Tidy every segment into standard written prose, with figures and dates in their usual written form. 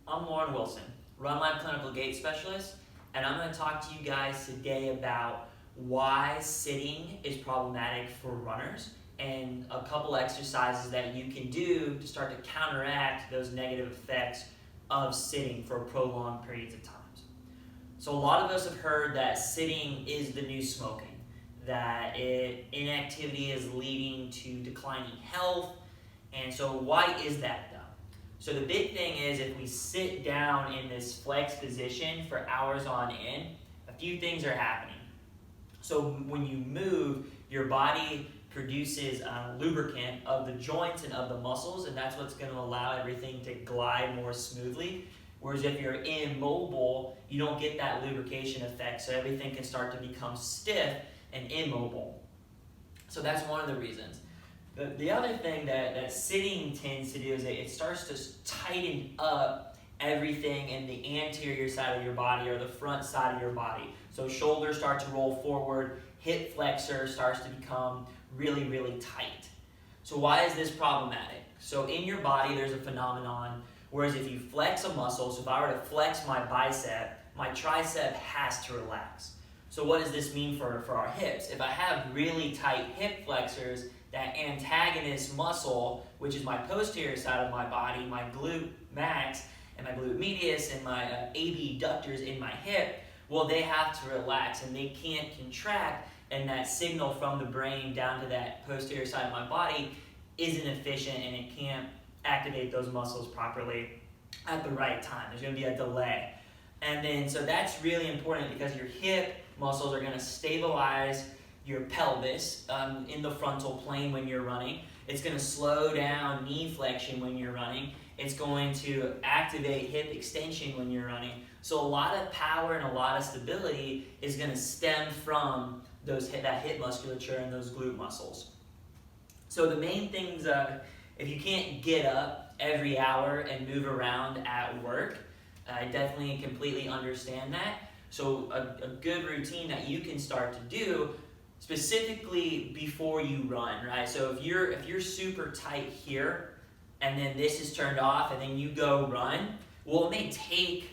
I'm Lorin Wilson, RunLab Clinical Gait Specialist, and I'm going to talk to you guys today about why sitting is problematic for runners and a couple exercises that you can do to start to counteract those negative effects of sitting for prolonged periods of times. So a lot of us have heard that sitting is the new smoking, that inactivity is leading to declining health, and so why is that though? So the big thing is if we sit down in this flex position for hours on end, a few things are happening. So when you move, your body produces lubricant of the joints and of the muscles, and that's what's going to allow everything to glide more smoothly. Whereas if you're immobile, you don't get that lubrication effect, so everything can start to become stiff and immobile. So that's one of the reasons. The other thing that sitting tends to do is it starts to tighten up everything in the anterior side of your body or the front side of your body. So shoulders start to roll forward, hip flexor starts to become really, really tight. So why is this problematic? So in your body there's a phenomenon, whereas if you flex a muscle, so if I were to flex my bicep, my tricep has to relax. So what does this mean for our hips? If I have really tight hip flexors, that antagonist muscle, which is my posterior side of my body, my glute max and my glute medius and my abductors in my hip, well, they have to relax and they can't contract, and that signal from the brain down to that posterior side of my body isn't efficient and it can't activate those muscles properly at the right time. There's going to be a delay. And then, so that's really important because your hip muscles are going to stabilize your pelvis in the frontal plane when you're running. It's going to slow down knee flexion when you're running. It's going to activate hip extension when you're running. So a lot of power and a lot of stability is going to stem from that hip musculature and those glute muscles. So the main things, if you can't get up every hour and move around at work, I definitely completely understand that. So a good routine that you can start to do specifically before you run, right? So if you're super tight here and then this is turned off and then you go run, well, it may take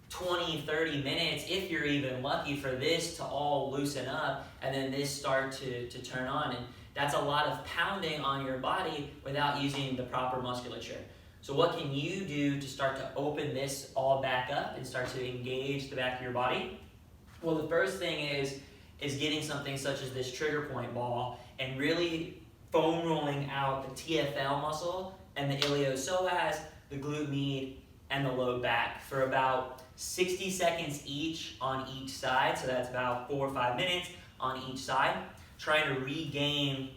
20, 30 minutes, if you're even lucky, for this to all loosen up and then this start to turn on. And that's a lot of pounding on your body without using the proper musculature. So what can you do to start to open this all back up and start to engage the back of your body? Well, the first thing is getting something such as this trigger point ball and really foam rolling out the TFL muscle and the iliopsoas, the glute med, and the low back for about 60 seconds each on each side. So that's about 4 or 5 minutes on each side, trying to regain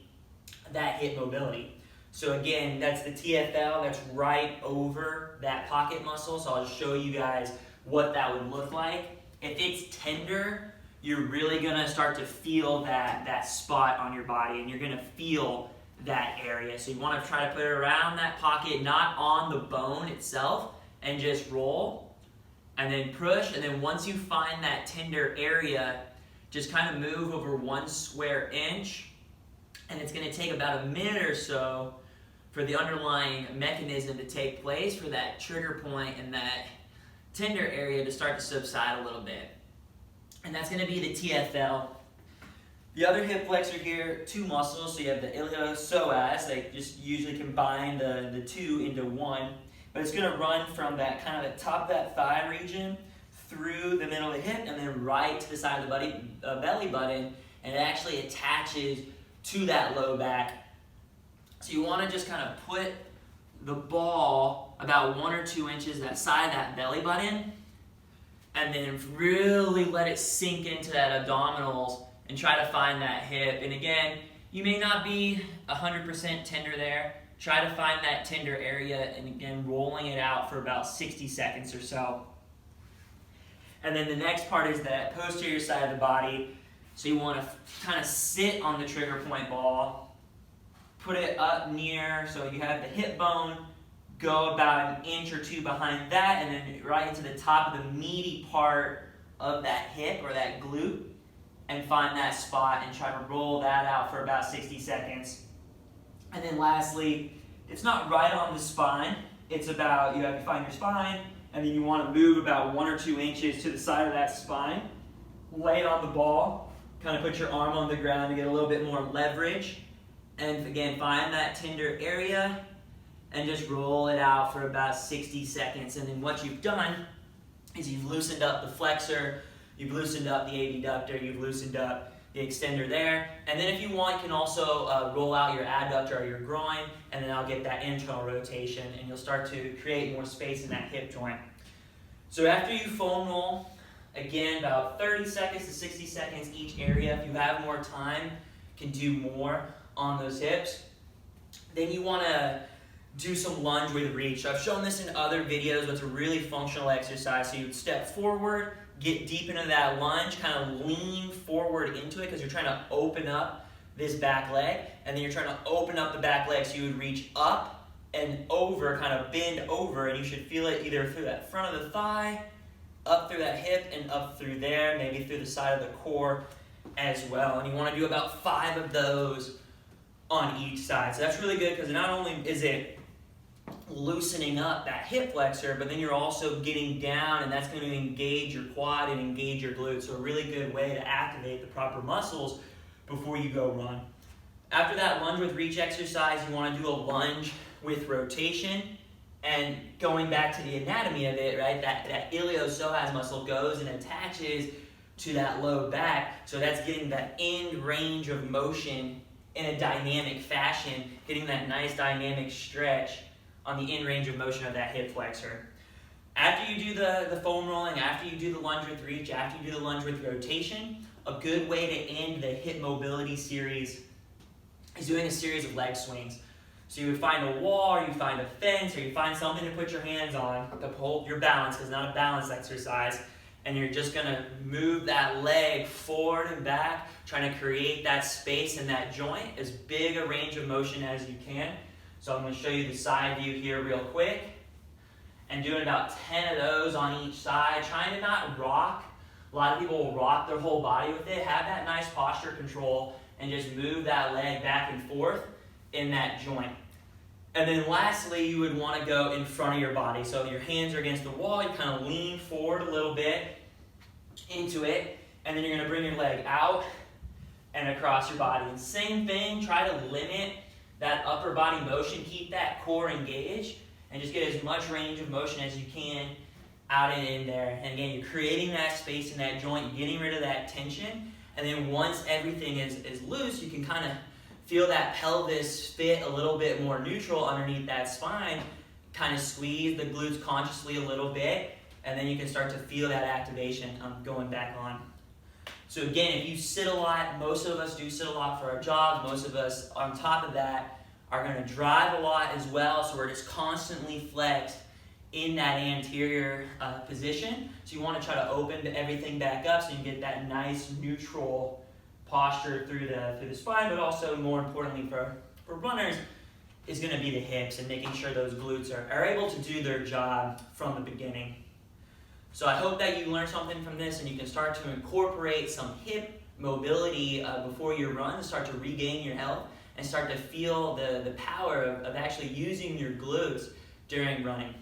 that hip mobility. So again, that's the TFL, that's right over that pocket muscle. So I'll just show you guys what that would look like. If it's tender, you're really gonna start to feel that spot on your body, and you're gonna feel that area. So you wanna try to put it around that pocket, not on the bone itself, and just roll, and then push, and then once you find that tender area, just kind of move over 1 square inch, and it's gonna take about a minute or so for the underlying mechanism to take place, for that trigger point and that tender area to start to subside a little bit. And that's going to be the TFL. The other hip flexor here, 2 muscles, so you have the iliopsoas, they just usually combine the 2 into 1, but it's going to run from that kind of the top of that thigh region through the middle of the hip and then right to the side of the belly button, and it actually attaches to that low back. So you want to just kind of put the ball about 1 or 2 inches that side of that belly button, and then really let it sink into that abdominals and try to find that hip. And again, you may not be 100% tender there. Try to find that tender area, and again, rolling it out for about 60 seconds or so. And then the next part is that posterior side of the body. So you want to kind of sit on the trigger point ball, put it up near, so you have the hip bone, go about 1 inch or 2 behind that, and then right into the top of the meaty part of that hip or that glute, and find that spot and try to roll that out for about 60 seconds. And then lastly, it's not right on the spine, it's about, you have to find your spine, and then you want to move about 1 or 2 inches to the side of that spine. Lay on the ball, kind of put your arm on the ground to get a little bit more leverage. And again, find that tender area and just roll it out for about 60 seconds. And then what you've done is you've loosened up the flexor, you've loosened up the abductor, you've loosened up the extender there. And then if you want, you can also roll out your adductor or your groin, and then I'll get that internal rotation, and you'll start to create more space in that hip joint. So after you foam roll, again, about 30 seconds to 60 seconds each area. If you have more time, you can do more on those hips. Then you want to do some lunge with reach. So I've shown this in other videos, but it's a really functional exercise. So you would step forward, get deep into that lunge, kind of lean forward into it because you're trying to open up this back leg, and then you're trying to open up the back leg, so you would reach up and over, kind of bend over, and you should feel it either through that front of the thigh, up through that hip, and up through there, maybe through the side of the core as well. And you want to do about 5 of those on each side. So that's really good because not only is it loosening up that hip flexor, but then you're also getting down, and that's going to engage your quad and engage your glutes. So a really good way to activate the proper muscles before you go run. After that lunge with reach exercise, you want to do a lunge with rotation. And going back to the anatomy of it, right, that iliopsoas muscle goes and attaches to that low back. So that's getting that end range of motion in a dynamic fashion, getting that nice dynamic stretch on the end range of motion of that hip flexor. After you do the foam rolling, after you do the lunge with reach, after you do the lunge with rotation, a good way to end the hip mobility series is doing a series of leg swings. So you would find a wall, or you find a fence, or you find something to put your hands on to hold your balance, because it's not a balance exercise, and you're just going to move that leg forward and back, trying to create that space in that joint, as big a range of motion as you can. So I'm going to show you the side view here real quick, and doing about 10 of those on each side, trying to not rock. A lot of people will rock their whole body with it. Have that nice posture control and just move that leg back and forth in that joint. And then lastly, you would want to go in front of your body. So your hands are against the wall, you kind of lean forward a little bit into it, and then you're going to bring your leg out and across your body. And same thing, try to limit that upper body motion, keep that core engaged, and just get as much range of motion as you can out and in there. And again, you're creating that space in that joint, getting rid of that tension, and then once everything is loose, you can kind of feel that pelvis fit a little bit more neutral underneath that spine, kind of squeeze the glutes consciously a little bit, and then you can start to feel that activation going back on. So again, if you sit a lot, most of us do sit a lot for our jobs, most of us on top of that are going to drive a lot as well, so we're just constantly flexed in that anterior position. So you want to try to open everything back up so you can get that nice neutral posture through the spine, but also more importantly for runners is going to be the hips and making sure those glutes are able to do their job from the beginning. So I hope that you learned something from this and you can start to incorporate some hip mobility before your run to start to regain your health and start to feel the power of actually using your glutes during running.